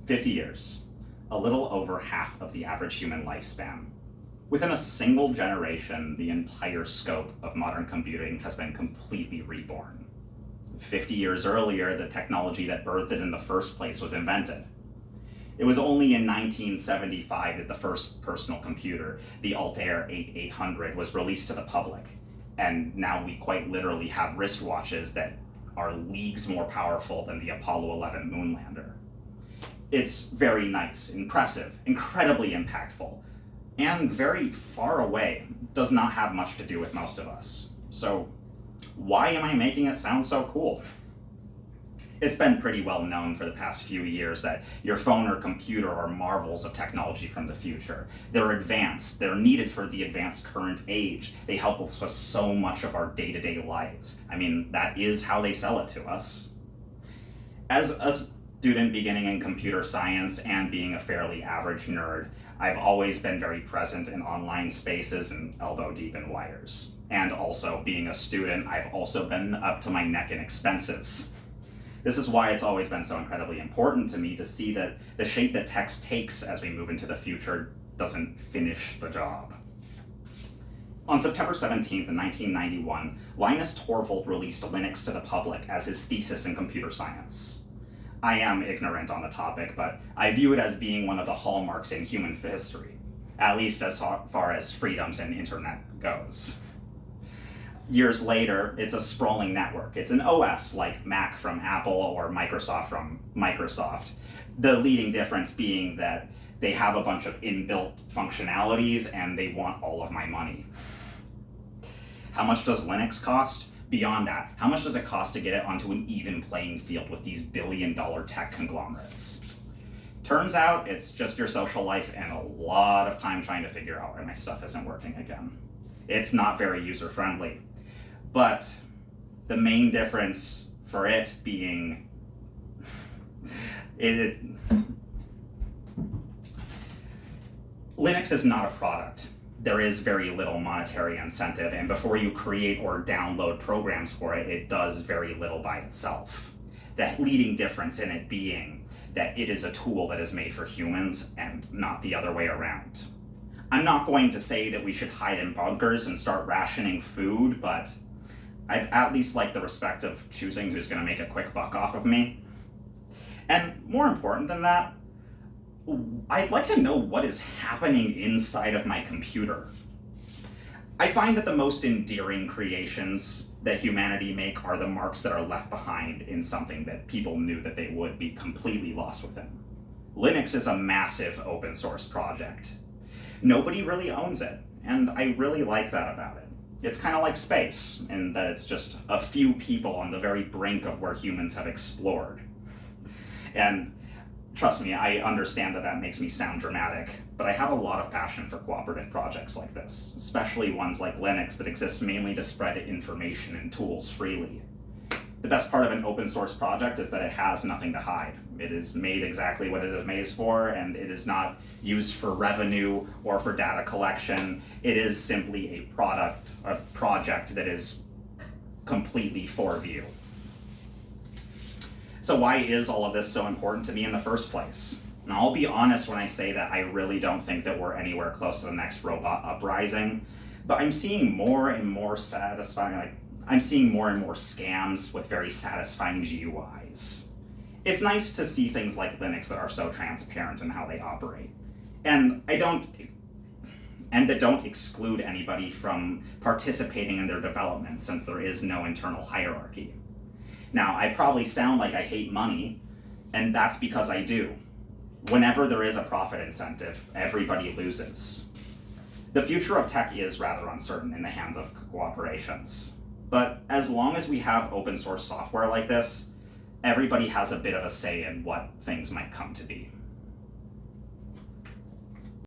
50 years, a little over half of the average human lifespan. Within a single generation, the entire scope of modern computing has been completely reborn. 50 years earlier, the technology that birthed it in the first place was invented. It was only in 1975 that the first personal computer, the Altair 8800, was released to the public. And now we quite literally have wristwatches that are leagues more powerful than the Apollo 11 moon lander. It's very nice, impressive, incredibly impactful, and very far away. Does not have much to do with most of us. So why am I making it sound so cool? It's been pretty well known for the past few years that your phone or computer are marvels of technology from the future. They're advanced, they're needed for the advanced current age. They help us with so much of our day-to-day lives. I mean, that is how they sell it to us. As a student beginning in computer science and being a fairly average nerd, I've always been very present in online spaces and elbow deep in wires. And also, being a student, I've also been up to my neck in expenses. This is why it's always been so incredibly important to me to see that the shape that text takes as we move into the future doesn't finish the job. On September 17th, 1991, Linus Torvald released Linux to the public as his thesis in computer science. I am ignorant on the topic, but I view it as being one of the hallmarks in human history, at least as far as freedoms and internet goes. Years later, it's a sprawling network. It's an OS like Mac from Apple or Microsoft from Microsoft. The leading difference being that they have a bunch of inbuilt functionalities and they want all of my money. How much does Linux cost? Beyond that, how much does it cost to get it onto an even playing field with these billion-dollar tech conglomerates? Turns out it's just your social life and a lot of time trying to figure out why my stuff isn't working again. It's not very user-friendly. But the main difference for it being Linux is not a product. There is very little monetary incentive, and before you create or download programs for it, it does very little by itself. The leading difference in it being that it is a tool that is made for humans and not the other way around. I'm not going to say that we should hide in bunkers and start rationing food, but I'd at least like the respect of choosing who's going to make a quick buck off of me. And more important than that, I'd like to know what is happening inside of my computer. I find that the most endearing creations that humanity make are the marks that are left behind in something that people knew that they would be completely lost within. Linux is a massive open source project. Nobody really owns it, and I really like that about it. It's kind of like space, in that it's just a few people on the very brink of where humans have explored. And trust me, I understand that that makes me sound dramatic, but I have a lot of passion for cooperative projects like this, especially ones like Linux that exist mainly to spread information and tools freely. The best part of an open source project is that it has nothing to hide. It is made exactly what it is made for, and it is not used for revenue or for data collection. It is simply a project that is completely for view. So why is all of this so important to me in the first place? Now, I'll be honest when I say that I really don't think that we're anywhere close to the next robot uprising, but I'm seeing more and more I'm seeing more and more scams with very satisfying GUIs. It's nice to see things like Linux that are so transparent in how they operate. And that don't exclude anybody from participating in their development, since there is no internal hierarchy. Now, I probably sound like I hate money, and that's because I do. Whenever there is a profit incentive, everybody loses. The future of tech is rather uncertain in the hands of corporations. But as long as we have open source software like this, everybody has a bit of a say in what things might come to be.